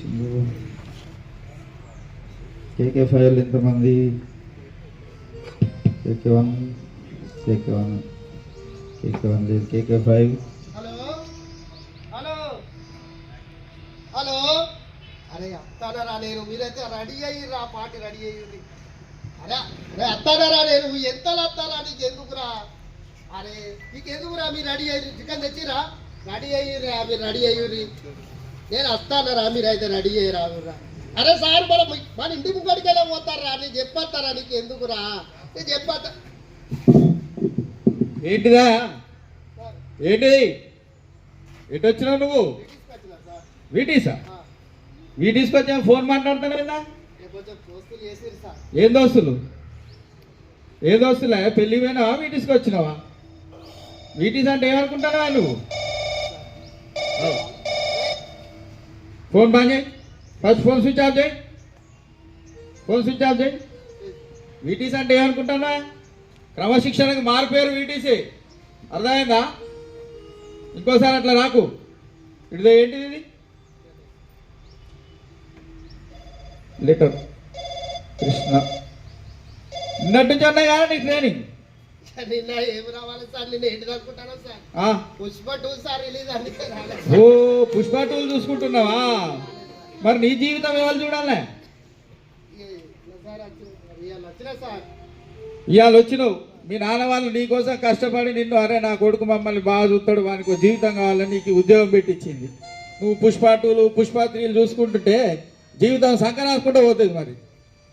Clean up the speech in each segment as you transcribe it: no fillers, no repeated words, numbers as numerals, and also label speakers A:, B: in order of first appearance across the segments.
A: వచ్చింది. కేకే ఫైల్ ఎంతమంది? కేకే వన్ లేదు. కేకే ఫైవ్.
B: Hello hello hello. అరే అత్తానరా నేను, మీరైతే రెడీ అయ్యిర్రా, పార్టీ రెడీ అయ్యింది. అరే అరే అత్తానరా నేను, ఎంతలా అత్తారా నీకు ఎందుకురా? అరే నీకు ఎందుకురా? మీరు రెడీ అయ్యి చికెన్ తెచ్చిరా, రెడీ అయ్యిర్రా, మీరు రెడీ అయ్యిర్రి. నేను వస్తానరా, మీరైతే రెడీ అయ్యిరా. అరే సార్ మన ఇంటి ముంగడికి వెళ్ళి పోతారా, నేను చెప్పేస్తారా నీకు ఎందుకురా? నేను చెప్పేస్తా.
C: ఏంటిదా? ఏంటిది? ఎటు వచ్చినావు నువ్వు? వీటీసా? వీటీస్కి వచ్చా ఫోన్ మాట్లాడుతాను కదా. ఏం దోస్తులు? ఏ దోస్తులే? పెళ్ళి పోయినావా? వీటీస్కి వచ్చినావా? వీటీస్ అంటే ఏమనుకుంటావా నువ్వు? ఫోన్ బంద్ చేయి ఫస్ట్. ఫోన్ స్విచ్ ఆఫ్ చేయి. వీటీస్ అంటే ఏమనుకుంటానా? క్రమశిక్షణకు మారిపోయారు వీటీసీ. అర్థమైందా? ఇంకోసారి అట్లా రాకు. ఇదిదో ఏంటిది? ఇది లెటర్ కృష్ణ. నిన్నటి నుంచి ఉన్నాయి కదా నీ ట్రైనింగ్.
B: నిన్న ఏమి రావాలి సార్? నిన్న ఏంటి అనుకుంటాను సార్? పుష్ప 2 సార్ రిలీజ్ అని.
C: ఓ పుష్ప 2 చూసుకుంటున్నావా? మరి నీ జీవితం ఎవరు చూడాలే? ఇవాళ వచ్చినావు. మీ నాన్న వాళ్ళు నీకోసం కష్టపడి నిన్ను, అరే నా కొడుకు మమ్మల్ని బాగా చూస్తాడు, వానికి జీవితం కావాలని నీకు ఉద్యోగం పెట్టించింది. నువ్వు పుష్ప 2లు పుష్ప 3లు చూసుకుంటుంటే జీవితం సంకరాసుకుంటూ పోతుంది. మరి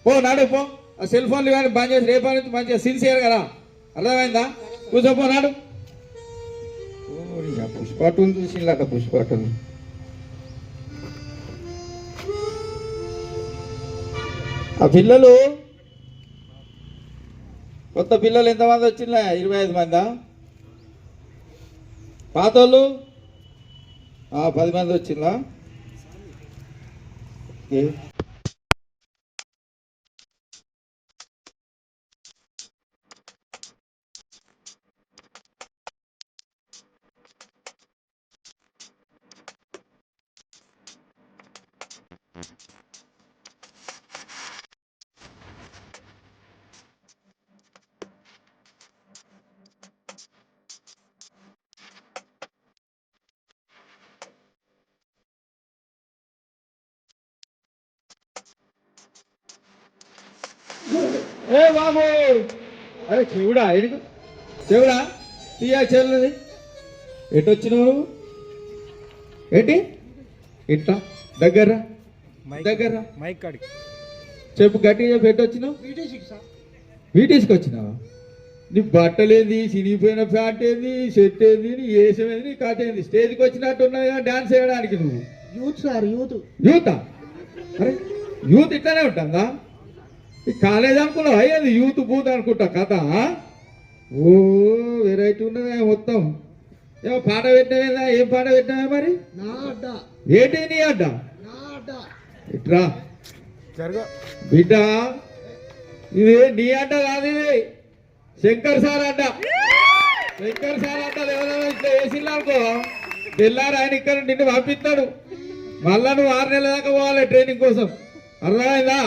C: పో నాడు, పో. ఆ సెల్ ఫోన్లు కానీ బంద్ చేసి రేపటి నుంచి మంచిగా సిన్సియర్ కదా. అర్థమైందా? కూర్చోపో నాడు. పుష్ప 2లు చూసిందట. పుష్ప 2లు ఆ పిల్లలు, కొత్త పిల్లలు ఎంతమంది వచ్చిందా? 25 మందా? పాతోళ్ళు 10 మంది వచ్చిందా? ఏ బాబు, అరే చెవుడా, ఎడుగు చెవుడా, తీయా చెవులది. ఎటు వచ్చినావు నువ్వు? ఏంటి ఇట్లా దగ్గర
D: మైక్ కాడికి
C: చెప్పు, గట్టిగా చెప్పు. ఎటు వచ్చినావు? వీటీస్కి వచ్చినావా? నీ బట్టలేంది, చినిగిపోయిన ప్యాంట్ ఏంది, షర్ట్ ఏంది, నీ వేసం ఏంది, నీ కథ ఏంది? స్టేజ్కి వచ్చినట్టు ఉన్నది కదా డాన్స్ వేయడానికి. నువ్వు
B: యూత్ సార్,
C: యూతా? అరే యూత్ ఇట్లానే ఉంటుందా? ఈ కాలేజ్ అనుకున్నావు అయ్యేది యూత్ బూత్ అనుకుంటా కథ. ఓ వెరైటీ ఉన్నదా మొత్తం. ఏమో పాట పెట్టినవేదా? ఏం పాట పెట్టినావే మరి? ఏంటి నీ అడ్డ? ఇట్రా బిడ్డ, ఇది నీ అడ్డ కాదు, ఇది శంకర్ సార్ అడ్డ. శంకర్ సార్ అడ్డలు ఎవరైనా ఇట్లా వేసిందనుకో, తెల్లారు ఆయన ఇక్కడ నిన్ను పంపిస్తాడు. మళ్ళా నువ్వు 6 నెలల దాకా పోవాలి ట్రైనింగ్ కోసం. అర్థమైందా?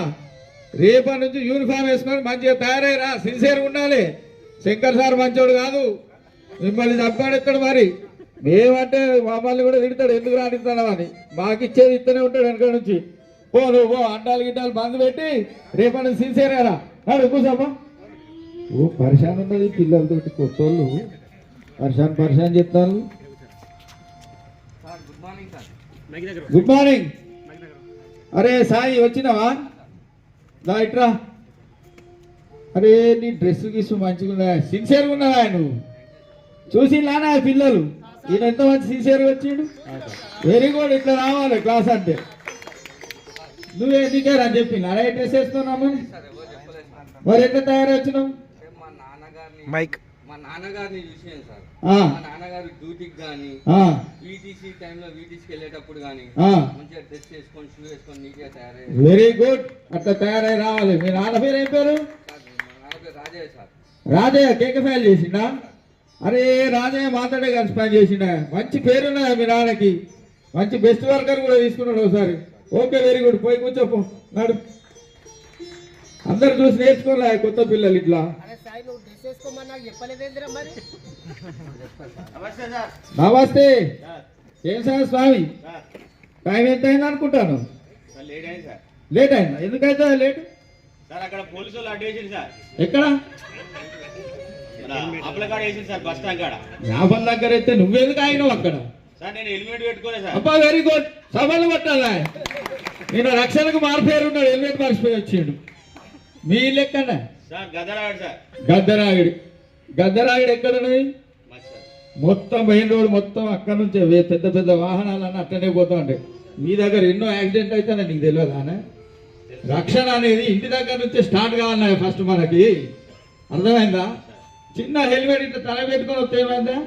C: రేపటి నుంచి యూనిఫామ్ వేసుకొని మంచిగా తయారయ్యరా, సిన్సియర్గా ఉండాలి. శంకర్ సార్ మంచోడు కాదు, మిమ్మల్ని చంపాడెత్తాడు. మరి మేమంటే మమ్మల్ని కూడా తిడతాడు, ఎందుకు రాడిస్తాడు అని. మాకు ఇచ్చేది ఇస్తూనే ఉంటాడు వెనక నుంచి. పో నువ్వు పో, అడ్డాలు గిడ్డాలు బంద్ పెట్టి రేపటి నుంచి సిన్సియర్గా రా. నాడు కూర్చోమ్మా. ఓ పరిశాన్ ఉన్నది పిల్లలతోటి, కొత్తోళ్ళు పరిశాన్ చెప్తాను. Good morning. అరే సాయి వచ్చినావా? దా ఇట్రా. అరే నీ డ్రెస్ గీసు మంచిగా ఉన్నదా? సిన్సియర్గా ఉన్నదా? నువ్వు చూసిలానా పిల్లలు? ఈయన ఎంత మంచి సిన్సియర్గా వచ్చిండు. Very good. ఇట్లా రావాలి క్లాస్ అంటే. నువ్వే నీకేరా అని చెప్పింది. అరే డ్రెస్ వేస్తున్నావు మరి ఎట్లా తయారై వచ్చినావు?
D: మైక్
E: మా నాన్నగారిని చూసాను సార్. మా నాన్నగారు డ్యూటీకి కానీ వీటీసీ టైంలో వీటీసీకి వెళ్ళేటప్పుడు కానీ మంచిగా డ్రెస్ చేసుకొని షూ వేసుకొని నీట్గా తయారయ్యారు.
C: Very good. అట్లా తయారై రావాలి. మీ నాన్న పేరు ఏం పేరు?
E: మా నాన్న పేరు రాజయ్య సార్.
C: రాజయ్య కేక్ ఫైల్ చేసిండా? అరే రాజయ్య మాతోటే కలిసి పని చేసిండా? మంచి పేరున్నదా మీ నాన్నకి? మంచి బెస్ట్ వర్కర్ కూడా తీసుకున్నాడు ఒకసారి. ఓకే వెరీ గుడ్ పోయి కూర్చోపో నాడు అందరు చూసి నేర్చుకోలే కొత్త పిల్లలు ఇట్లా
B: అరే సాయి నువ్వు డ్రెస్ వేసుకోమని నాకు చెప్పలేదేంద్రా మరి
C: నమస్తే ఏం సార్ స్వామి టైం ఎంత అయింది అనుకుంటాను లేట్ అయిందా ఎందుకైతే లేట్
F: సార్ అక్కడ పోలీసు వాళ్ళు అడ్డు వేసింది సార్
C: ఎక్కడ
F: అప్ల కాడ వేసింది సార్ బస్ స్టాండ్ కాడ
C: యాభై దగ్గర అయితే నువ్వెందుకు ఆగినావు అక్కడ
F: సార్ నేను హెల్మెట్ పెట్టుకోలే సార్
C: అబ్బా వెరీ గుడ్ సభలు పట్టాలా నేను రక్షణకు మారిపోయారు ఉన్నాడు హెల్మెట్ మర్చిపోయి వచ్చిండు మీ ఇల్లు ఎక్కడ
F: సార్ గదరాడు సార్
C: గద్దరాయుడు ఎక్కడ ఉన్నది
F: మంచి సార్
C: మొత్తం మెయిన్ రోడ్ మొత్తం అక్కడ నుంచే పెద్ద పెద్ద వాహనాలన్నీ అట్టనే పోతా ఉంటాయి మీ దగ్గర ఎన్నో యాక్సిడెంట్ అయితే నీకు తెలియదానే రక్షణ అనేది ఇంటి దగ్గర నుంచే స్టార్ట్ కావాలి ఫస్ట్ మనకి అర్థమైందా చిన్న హెల్మెట్ ఇట్లా తల పెట్టుకొని వస్తే ఏమైందా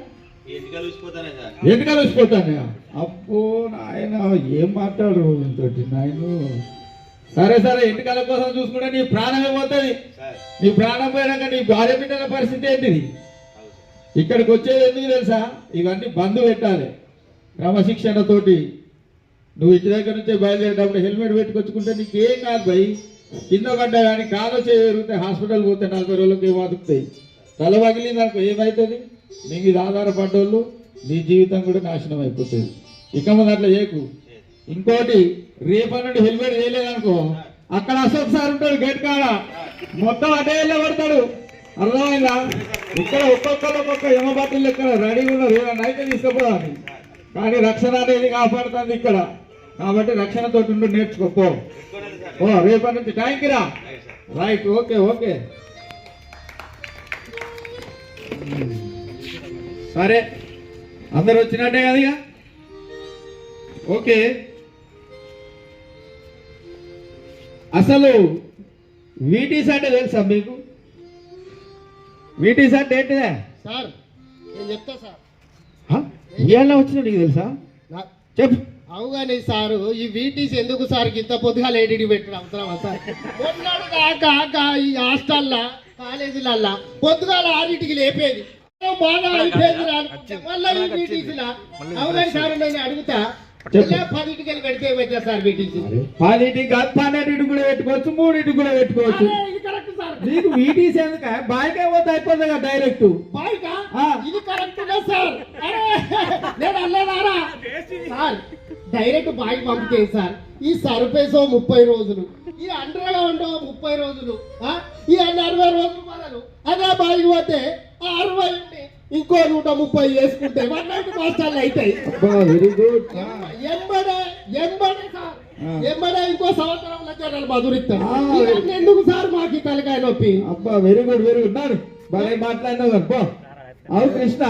F: ఎందుకలు చూసిపోతానే సార్
C: ఎందుకని వచ్చిపోతాను అబ్బో నాయన ఏం మాట్లాడు ఇంతటి నాయన సరే సరే ఎంటికల కోసం చూసుకుంటే నీ ప్రాణమే పోతుంది
F: సార్
C: నీ ప్రాణం పోయినాక నీ భార్య బిడ్డల పరిస్థితి ఏంటిది ఇక్కడికి వచ్చేది ఎందుకు తెలుసా ఇవన్నీ బంద్ పెట్టాలి క్రమశిక్షణతోటి నువ్వు ఇంటి దగ్గర నుంచే బయలుదేరేటప్పుడు హెల్మెట్ పెట్టుకొచ్చుకుంటే నీకేం కాదు భయ్ కింద పడ్డా కానీ కాలు చేరుగుతే హాస్పిటల్ పోతే 40 రోజులకు ఏం బతుకుతాయి తల పగిలింది అనుకో ఏమవుతుంది నీ మీద ఆధారపడ్డోళ్ళు నీ జీవితం కూడా నాశనం అయిపోతుంది ఇక ముందు అట్లా చేయకు ఇంకోటి రేపటి నుండి హెల్మెట్ వేయలేదనుకో అక్కడ అశోక్ సార్ ఉంటాడు గేట్ కాడ మొత్తం అటే వెళ్ళబడతాడు అర్థమైందా ఇక్కడ ఒక్కొక్క యమబాతులు లెక్క రెడీగా ఉన్నారు ఏదన్నా అయితే తీసుకుపోవాలి కానీ రక్షణ అనేది కాపాడుతుంది ఇక్కడ కాబట్టి రక్షణతో ఉండి నేర్చుకోపో ఓ రేపటి నుంచి టైంకి రా రైట్ ఓకే ఓకే సరే అందరు వచ్చినట్టే కదా ఇక ఓకే అసలు వీటీస్ అంటే తెలుసా మీకు వీటీస్ అంటే ఏంటిదే
B: సార్ నేను చెప్తా సార్
C: ఇవాళ వచ్చిన నీకు తెలుసా చెప్పు
B: అవుగానే సారు ఈ వీటీస్ ఎందుకు సార్ ఇంత పొద్దుగా లేడీ పెట్టడం అవసరమా సార్ మొన్నడు దాకా ఈ హాస్టల్లా కాలేజీలల్లా పొద్దుగాల 6ంటికి లేపేది బాగా అయిపోయింది మళ్ళీ ఈ వీటీసీలా అవుగానే సార్ నేను అడుగుతా 10ంటికి వెళ్ళి పెడితే పెట్టా సార్ వీటీసీ
C: 10ంటికి కాదు 12ంటికి కూడా పెట్టుకోవచ్చు 3ంటికి కూడా పెట్టుకోవచ్చు
B: ఇది కరెక్ట్ సార్
C: నీకు వీటీసీ ఎందుక బాయ్కే పోతే అయిపోతుంది కదా డైరెక్ట్
B: బాయ్కా ఇది కరెక్ట్ సార్ అరే నేను అల్లేదారా సార్ డైరెక్ట్ బాయ్కి పంపితే సార్ ఈ సర్ఫేసో 30 రోజులు ఈ అండర్ గ్రౌండ్ 30 రోజులు ఈ 60 రోజులు బదులు అదే బాయ్కి పోతే 60 ఉండి ఇంకో 130 వేసుకుంటే 190 మాస్టర్లు అవుతాయి
C: వెరీ గుడ్
B: ఎంబడే ఇంకో సంవత్సరం లక్షలు మధురిస్తాను ఎందుకు సార్ మాకు ఈ తలకాయ నొప్పి
C: అబ్బా వెరీ గుడ్ నాడు బాగా మాట్లాడినావు అనుకో అవు కృష్ణ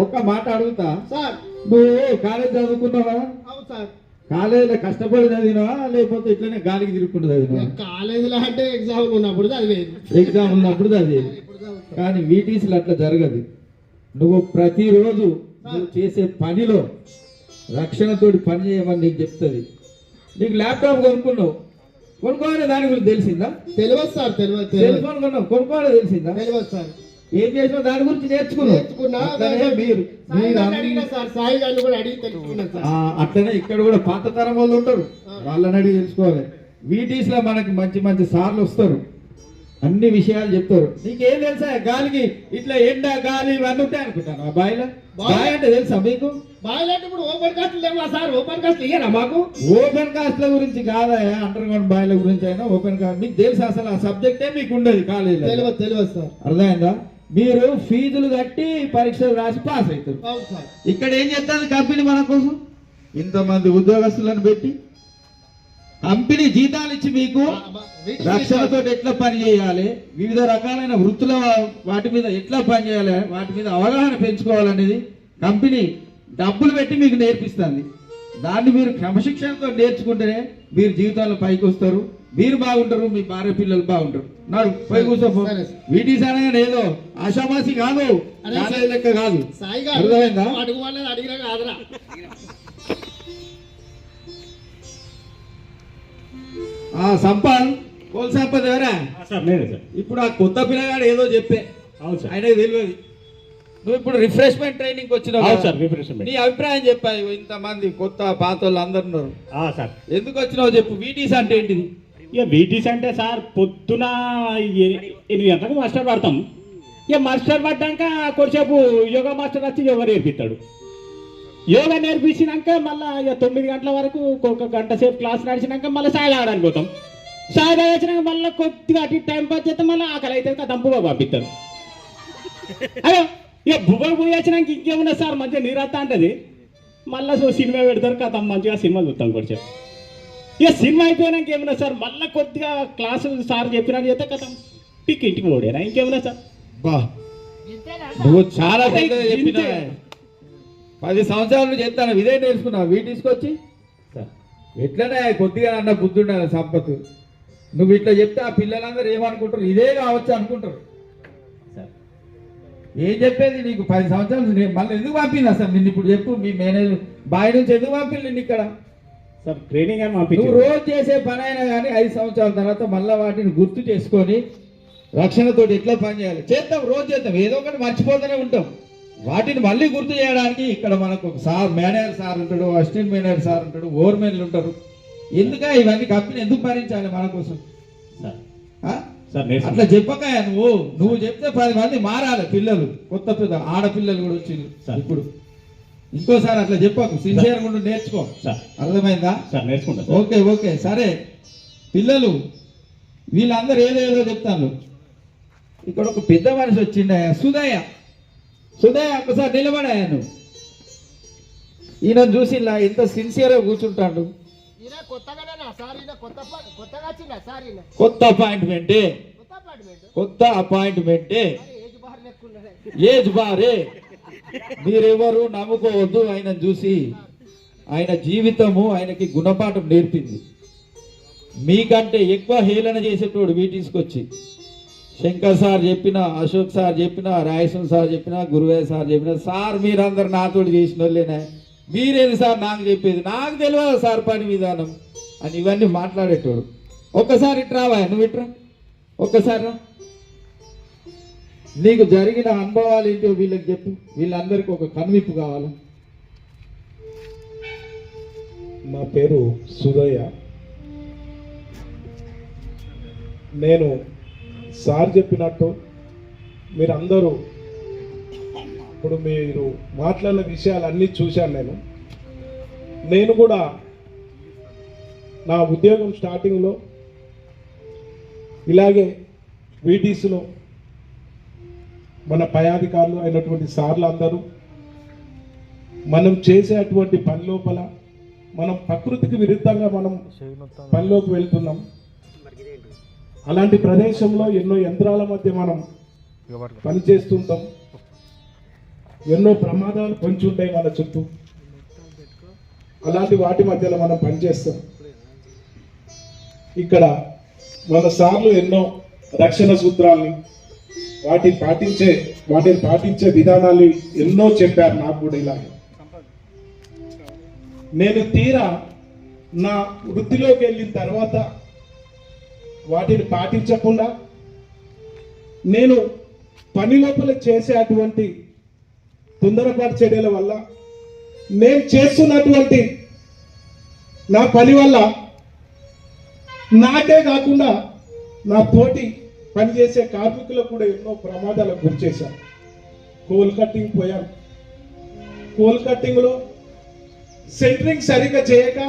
C: ఒక్క మాట అడుగుతా
B: సార్
C: నువ్వు కాలేజ్ చదువుకున్నావా
B: అవును సార్
C: కాలేజీలో కష్టపడి చదివినావా లేకపోతే ఇట్లనే గాలికి తిరుగుకుంటూ చదివినావా
B: కాలేజీలో అంటే ఎగ్జామ్ ఉన్నప్పుడు చదివేది
C: ఎగ్జామ్ ఉన్నప్పుడు చదివేది కానీ వీటీసీలు అట్లా జరగదు నువ్వు ప్రతిరోజు నువ్వు చేసే పనిలో రక్షణతోటి పని చేయమని నీకు చెప్తుంది నీకు ల్యాప్టాప్ కొనుక్కోవాలి దాని గురించి తెలిసిందా
B: తెలియదు సార్
C: సెల్ ఫోన్ కొన్నావు కొనుక్కోవాలి తెలిసిందా
B: తెలియదు సార్
C: ఏం చేసినా దాని గురించి నేర్చుకున్నా
B: సాయి గారిని కూడా అడిగి తెలుసుకున్నా సార్
C: అట్లనే ఇక్కడ కూడా పాత తరం వాళ్ళు ఉంటారు వాళ్ళని అడిగి తెలుసుకోవాలి వీటీస్ లో మనకి మంచి మంచి సార్లు వస్తారు అన్ని విషయాలు చెప్తారు నీకేం తెలుసా గాలికి ఇట్లా ఎండ గాలి ఇవన్నీ ఉంటాయి అనుకుంటాను ఆ బాయిలో బాయ్ అంటే తెలుసా మీకు
B: బాయ్ అంటే ఇప్పుడు ఓపెన్ కాస్ట్ లేవా సార్ ఓపెన్ కాస్ట్ ఇయ్యరా మాకు
C: ఓపెన్ కాస్ట్ల గురించి కాదా అండర్ గ్రౌండ్ బాయిల గురించి అయినా ఓపెన్ కాస్ట్ మీకు తెలుసు అసలు ఆ సబ్జెక్టే మీకు ఉండదు కాలేజీలో
B: తెలియదు సార్
C: అర్థమైందా మీరు ఫీజులు కట్టి పరీక్షలు రాసి పాస్ అవుతారు
B: అవును సార్
C: ఇక్కడ ఏం చేస్తుంది కంపెనీ మన కోసం ఇంతమంది ఉద్యోగస్తులను పెట్టి కంపెనీ జీతాలు ఇచ్చి మీకు రక్షణతో ఎట్లా పని చేయాలి వివిధ రకాలైన వృత్తుల వాటి మీద ఎట్లా పని చేయాలి వాటి మీద అవగాహన పెంచుకోవాలనేది కంపెనీ డబ్బులు పెట్టి మీకు నేర్పిస్తుంది దాన్ని మీరు క్రమశిక్షణతో నేర్చుకుంటేనే మీరు జీవితాల్లో పైకి వస్తారు మీరు బాగుంటారు మీ భార్య పిల్లలు బాగుంటారు నాడు పై కూర్చోపో వీటీస్ అనగానే ఏదో ఆషామాసి కాదు లెక్క కాదు అర్థమైందా
B: అడిగినా కాదురా
C: సంపల్ కోల్ సంపద ఎవరా ఇప్పుడు ఆ కొత్త పిల్లగాడు ఏదో చెప్పే ఆయనకు తెలియదు నువ్వు ఇప్పుడు రిఫ్రెష్మెంట్ ట్రైనింగ్ వచ్చినావు
G: అవును
C: కదా?
G: Sir, refreshment.
C: నీ అభిప్రాయం చెప్పాయి. ఇంతమంది కొత్త పాత వాళ్ళు అందరు ఉన్నారు,
G: సార్
C: ఎందుకు వచ్చినావు చెప్పు. వీటీస్ అంటే ఏంటిది?
G: ఇక వీటీస్ అంటే సార్ పొద్దున 8 గంటలకు మాస్టర్ పడతాం. ఇక మాస్టర్ పడ్డాక కొద్దిసేపు యోగా మాస్టర్ వచ్చి యోగా నేర్పిస్తాడు. యోగా నేర్పించినాక మళ్ళీ ఇక 9 గంటల వరకు ఒక గంట సేపు క్లాస్ నడిచినాక మళ్ళీ సాయి తాగడానికి పోతాం. సాయి తాగొచ్చినాక మళ్ళీ కొద్దిగా అటు టైం పాస్ చేస్తే మళ్ళీ ఆకలి అయితే కదా బువ్వ పంపిస్తారు. అయ్యో ఇక బువ్వ పోయొచ్చినాక ఇంకేమున్నా సార్ మంచిగా నీరత్తా అంటది. మళ్ళీ సినిమా పెడతారు కదా, మంచిగా సినిమా చూస్తాం కొద్దిసేపు. ఇక సినిమా అయిపోయినాక ఏమన్నా సార్ మళ్ళీ కొద్దిగా క్లాసు సార్ చెప్పినట్టు చేస్తే కదా ఇంటికి పోడేనా ఇంకేమన్నా సార్.
C: బా నువ్వు చాలా పెద్దగా చెప్పినా. 10 సంవత్సరాల నుంచి చెప్తాను ఇదే నేర్చుకున్నావు. వీటీస్కి వచ్చి ఎట్లనే కొద్దిగా అన్న బుద్ధి ఉండాలి సంపత్. నువ్వు ఇట్లా చెప్తే ఆ పిల్లలందరూ ఏమనుకుంటారు, ఇదే కావచ్చు అనుకుంటారు. ఏం చెప్పేది నీకు 10 సంవత్సరాలు మళ్ళీ ఎందుకు పంపింది అసలు నిన్ను? ఇప్పుడు చెప్పు, మీ మేనేజర్ బాయ్ నుంచి ఎందుకు పంపింది నిన్ను ఇక్కడ?
G: సార్ ట్రైనింగ్ అని
C: నువ్వు
G: పంపించారు.
C: రోజు చేసే పని అయినా కానీ 5 సంవత్సరాల తర్వాత మళ్ళీ వాటిని గుర్తు చేసుకొని రక్షణతోటి ఎట్లా పని చేయాలి చేద్దాం. రోజు చేద్దాం, ఏదో ఒకటి మర్చిపోతూనే ఉంటాం. వాటిని మళ్ళీ గుర్తు చేయడానికి ఇక్కడ మనకు సార్ మేనేజర్ సార్ ఉంటాడు, అసిస్టెంట్ మేనేజర్ సార్ ఉంటాడు, ఓవర్మెన్లు ఉంటారు. ఎందుక ఇవన్నీ కంపెనీ ఎందుకు భరించాలి మన కోసం?
G: సార్
C: అట్లా చెప్పక నువ్వు చెప్తే 10 మంది మారాలి. పిల్లలు కొత్త పెద్ద ఆడపిల్లలు కూడా వచ్చింది ఇప్పుడు. ఇంకోసారి అట్లా చెప్పకు, సిన్సియర్గా ఉండి నేర్చుకో. అర్థమైందా?
G: సార్ నేర్చుకుంటా.
C: ఓకే ఓకే సరే. పిల్లలు వీళ్ళందరూ ఏదేదో చెప్తాను. ఇక్కడ ఒక పెద్ద మనిషి వచ్చిండే, సుధయ్య. సుధయ్య ఒకసారి నిలబడాయా నువ్వు? ఈయన చూసి ఇలా ఎంత సిన్సియర్గా కూర్చుంటాడు. కొత్త అపాయింట్మెంటే, కొత్త అపాయింట్మెంటే, ఏజ్ బారే. మీరెవరు నమ్ముకోవద్దు. ఆయన చూసి ఆయన జీవితము ఆయనకి గుణపాఠం నేర్పింది. మీకంటే ఎక్కువ హేళన చేసేటోడు వీటిసుకొచ్చి శంకర్ సార్ చెప్పిన, అశోక్ సార్ చెప్పిన, రాయసన్ సార్ చెప్పిన, గురువయ్య సార్ చెప్పిన, సార్ మీరందరు నాతోటి చేసిన వాళ్ళేనా, మీరేది సార్ నాకు చెప్పేది, నాకు తెలియదు సార్ పని విధానం అని ఇవన్నీ మాట్లాడేటోడు. ఒక్కసారి ఇట్రావా, నువ్వు ఇట్రా ఒక్కసారి రా. నీకు జరిగిన అనుభవాలు ఏంటో వీళ్ళకి చెప్పు. వీళ్ళందరికీ ఒక కనువిప్పు కావాలి.
H: నా పేరు సుధయ్య. నేను సార్ చెప్పినట్టు మీరందరూ ఇప్పుడు మీరు మాట్లాడిన విషయాలన్నీ చూశాను. నేను కూడా నా ఉద్యోగం స్టార్టింగ్లో ఇలాగే వీటీసీలో మన పై అధికారులు అయినటువంటి సార్లు అందరూ మనం చేసేటువంటి పని లోపల మనం ప్రకృతికి విరుద్ధంగా మనం పనిలోకి వెళ్తున్నాం. అలాంటి ప్రదేశంలో ఎన్నో యంత్రాల మధ్య మనం పనిచేస్తుంటాం. ఎన్నో ప్రమాదాలు పొంచి ఉంటాయి మన చుట్టూ. అలాంటి వాటి మధ్యలో మనం పనిచేస్తాం. ఇక్కడ మన సార్లు ఎన్నో రక్షణ సూత్రాల్ని వాటిని పాటించే విధానాన్ని ఎన్నో చెప్పారు నాకు కూడా. ఇలాగే నేను తీరా నా వృత్తిలోకి వెళ్ళిన తర్వాత వాటిని పాటించకుండా నేను పని లోపల చేసే అటువంటి తొందరపాటు చర్యల వల్ల, నేను చేస్తున్నటువంటి నా పని వల్ల నాకే కాకుండా నా తోటి పనిచేసే కార్మికులకు కూడా ఎన్నో ప్రమాదాలకు గురి చేశాను. కోల్ కట్టింగ్ పోయాను. కోల్ కట్టింగ్లో సెంటరింగ్ సరిగ్గా చేయక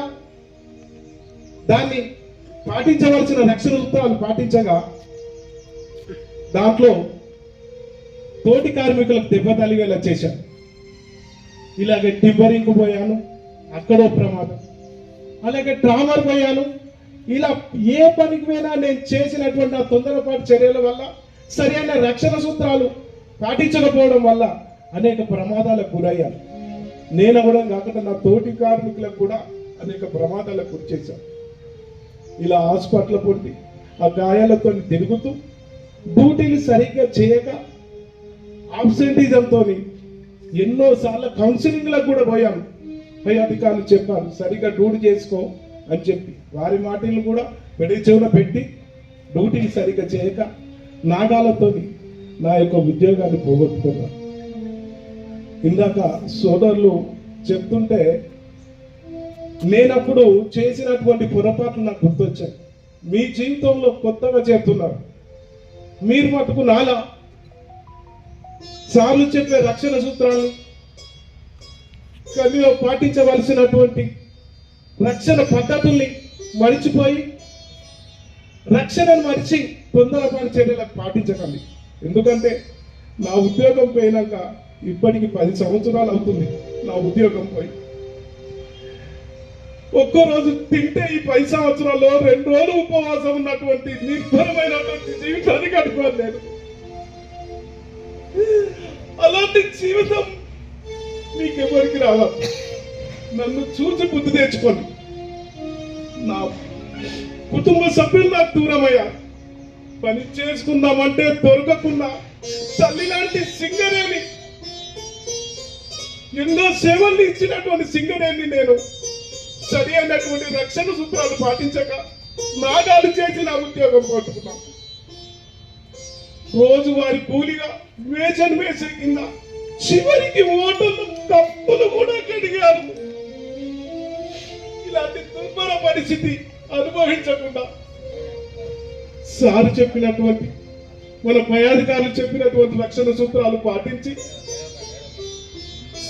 H: దాన్ని పాటించవలసిన రక్షణ సూత్రాలు పాటించగా దాంట్లో తోటి కార్మికులకు దెబ్బ తగిలేలా చేశాను. ఇలాగే టింబరింగ్ పోయాను, అక్కడో ప్రమాదం. అలాగే ట్రామర్ పోయాను. ఇలా ఏ పనికి పోయినా నేను చేసినటువంటి ఆ తొందరపాటు చర్యల వల్ల, సరైన రక్షణ సూత్రాలు పాటించకపోవడం వల్ల అనేక ప్రమాదాలకు గురయ్యాను. నేను అవ్వడం కాకుండా నా తోటి కార్మికులకు కూడా అనేక ప్రమాదాలకు గురి చేశాను. ఇలా హాస్పిటల్ పొంది ఆ గాయాలతో తిరుగుతూ డ్యూటీలు సరిగ్గా చేయక ఆబ్సెంటిజంతో ఎన్నోసార్లు కౌన్సిలింగ్లకు కూడా పోయాను. పై అధికారులు చెప్పారు సరిగ్గా డ్యూటీ చేసుకో అని చెప్పి, వారి మాటలు కూడా పెడి చెవున పెట్టి డ్యూటీలు సరిగ్గా చేయక నాగాలతో నా యొక్క ఉద్యోగాన్ని పోగొట్టుకున్నాను. ఇందాక సోదరులు చెప్తుంటే నేనప్పుడు చేసినటువంటి పొరపాట్లు నాకు గుర్తొచ్చాయి. మీ జీవితంలో కొత్తగా చేస్తున్నారు. మీరు మటుకు నాలా సార్లు చెప్పే రక్షణ సూత్రాలు కలిలో పాటించవలసినటువంటి రక్షణ పద్ధతుల్ని మరిచిపోయి రక్షణను మరిచి తొందరపాటు చర్యలకు పాటించకండి. ఎందుకంటే నా ఉద్యోగం పోయినాక ఇప్పటికి 10 సంవత్సరాలు అవుతుంది. నా ఉద్యోగం పోయి ఒక్కో రోజు తింటే ఈ 10 సంవత్సరాల్లో 2 రోజులు ఉపవాసం ఉన్నటువంటి నిర్భరమైనటువంటి జీవితాన్ని గడిపాను నేను. అలాంటి జీవితం మీకెవరికి రావాలి. నన్ను చూసి బుద్ధి తెచ్చుకోండి. నా కుటుంబ సభ్యులు నాకు దూరమయ్యా. పని చేసుకుందామంటే దొరకకుండా తల్లి లాంటి సింగరేణి, ఎన్నో సేవలు ఇచ్చినటువంటి సింగరేణి నేను సరి అయినటువంటి రక్షణ సూత్రాలు పాటించక నాగాలు చేసి నా ఉద్యోగం పోట్టుకున్నాను. రోజువారి కూలిగా వేసని వేసే కింద చివరికి ఓటర్లు కప్పులు కూడా కడిగారు. ఇలాంటి దుర్భర పరిస్థితి అనుభవించకుండా సార్ చెప్పినటువంటి మన పై అధికారులు చెప్పినటువంటి రక్షణ సూత్రాలు పాటించి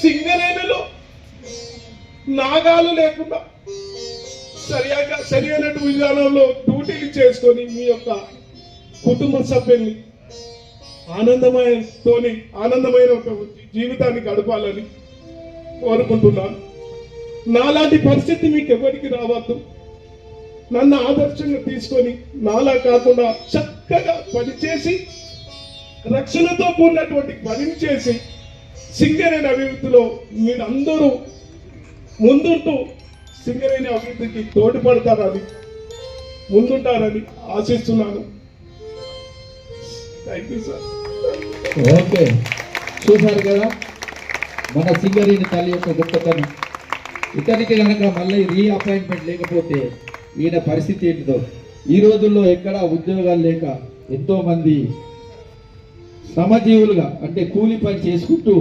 H: సింగరేణిలో నాగాలు లేకుండా సరి అయినటువంటి విధానంలో డ్యూటీలు చేసుకొని మీ యొక్క కుటుంబ సభ్యుల్ని ఆనందమైన ఒక జీవితాన్ని గడపాలని కోరుకుంటున్నాను. నాలాంటి పరిస్థితి మీకు ఎవరికి రావద్దు. నన్ను ఆదర్శంగా తీసుకొని నాలా కాకుండా చక్కగా పనిచేసి రక్షణతో కూడినటువంటి పనిని చేసి సింగరేణి అభివృద్ధిలో మీరందరూ ముందుంటూ సింగరేణి అభివృద్ధికి తోడ్పడతారని ముందుంటారని ఆశిస్తున్నాను. Thank you sir.
C: ఓకే, చూసారు కదా మన సింగరేణి తల్లి యొక్క గొప్పతనం. ఇతనికి కనుక మళ్ళీ రీఅపాయింట్మెంట్ లేకపోతే ఈయన పరిస్థితి ఏంటిదో. ఈ రోజుల్లో ఎక్కడ ఉద్యోగాలు లేక ఎంతోమంది శ్రమజీవులుగా అంటే కూలి పని చేసుకుంటూ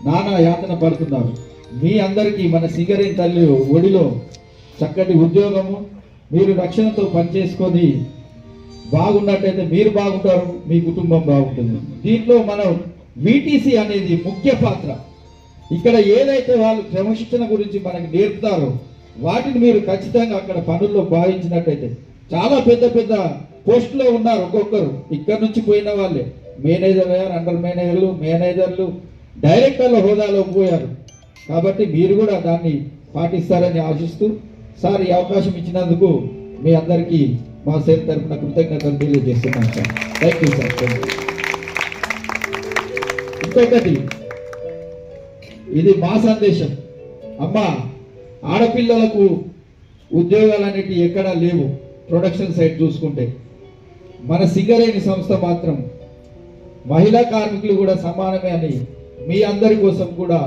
C: నానా యాతన పడుతున్నారు. మీ అందరికీ మన సింగరేణి తల్లి ఒడిలో చక్కటి ఉద్యోగము, మీరు రక్షణతో పనిచేసుకొని బాగున్నట్టయితే మీరు బాగుంటారు, మీ కుటుంబం బాగుంటుంది. దీంట్లో మనం వీటీసీ అనేది ముఖ్య పాత్ర. ఇక్కడ ఏదైతే వాళ్ళు క్రమశిక్షణ గురించి మనకి నేర్పుతారో వాటిని మీరు ఖచ్చితంగా అక్కడ పనుల్లో భావించినట్టయితే చాలా పెద్ద పెద్ద పోస్టులో ఉన్నారు. ఒక్కొక్కరు ఇక్కడ నుంచి పోయిన వాళ్ళే మేనేజర్ అయ్యారు, అండర్ మేనేజర్లు, డైరెక్టర్ల హోదాలో పోయారు. కాబట్టి మీరు కూడా దాన్ని పాటిస్తారని ఆశిస్తూ సార్ ఈ అవకాశం ఇచ్చినందుకు మీ అందరికీ మా సేవ తరఫున కృతజ్ఞతలు తెలియజేస్తున్నాను సార్. Thank you sir. ఇంకొకటి, ఇది మా సందేశం. అమ్మా, ఆడపిల్లలకు ఉద్యోగాలు అనేవి ఎక్కడా లేవు. ప్రొడక్షన్ సైడ్ చూసుకుంటే మన సింగరేణి సంస్థ మాత్రం మహిళా కార్మికులు కూడా సమానమే అని మీ అందరి కోసం కూడా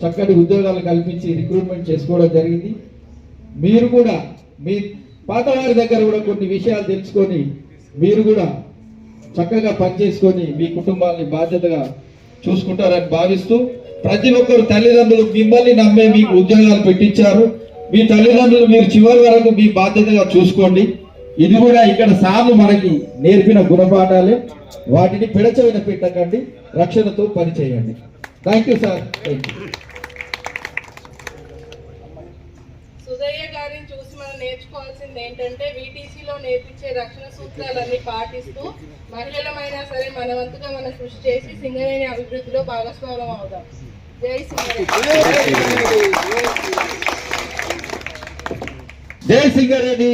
C: చక్కటి ఉద్యోగాలు కల్పించి రిక్రూట్మెంట్ చేసుకోవడం జరిగింది. మీరు కూడా మీ పాత వారి దగ్గర కూడా కొన్ని విషయాలు తెలుసుకొని మీరు కూడా చక్కగా పనిచేసుకొని మీ కుటుంబాన్ని బాధ్యతగా చూసుకుంటారని భావిస్తూ, ప్రతి ఒక్కరు తల్లిదండ్రులు మిమ్మల్ని నమ్మే మీకు ఉద్యోగాలు పెట్టించారు. మీ తల్లిదండ్రులు మీరు చివరి వరకు మీ బాధ్యతగా చూసుకోండి. ఇది కూడా ఇక్కడ సార్లు మనకి నేర్పిన గుణపాఠాలే. వాటిని పెడచవిన పెట్టకండి, రక్షణతో పని చేయండి. Thank you sir. Thank you.
I: Sudhaiah గారిని చూసి మనం నేర్చుకోవాల్సింది ఏంటంటే వీటీసీలో నేర్పించే రక్షణ సూత్రాలన్నీ పాటిస్తూ మహిళలమైనా సరే మన వంతుగా మనం కృషి చేసి సింగరేణి అభివృద్ధిలో భాగస్వామ్యం అవుదాం. జై సింగరేణి.
C: జై సింగరేణి.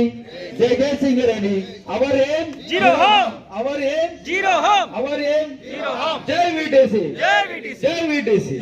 C: జై జై సింగరేణి. అవర్ ఏం జీరో హార్మ్. అవర్ ఏం జీరో హార్మ్. అవర్ ఏం జీరో హార్మ్. జై వీటీసీ. జై వీటీసీ. జై వీటీసీ.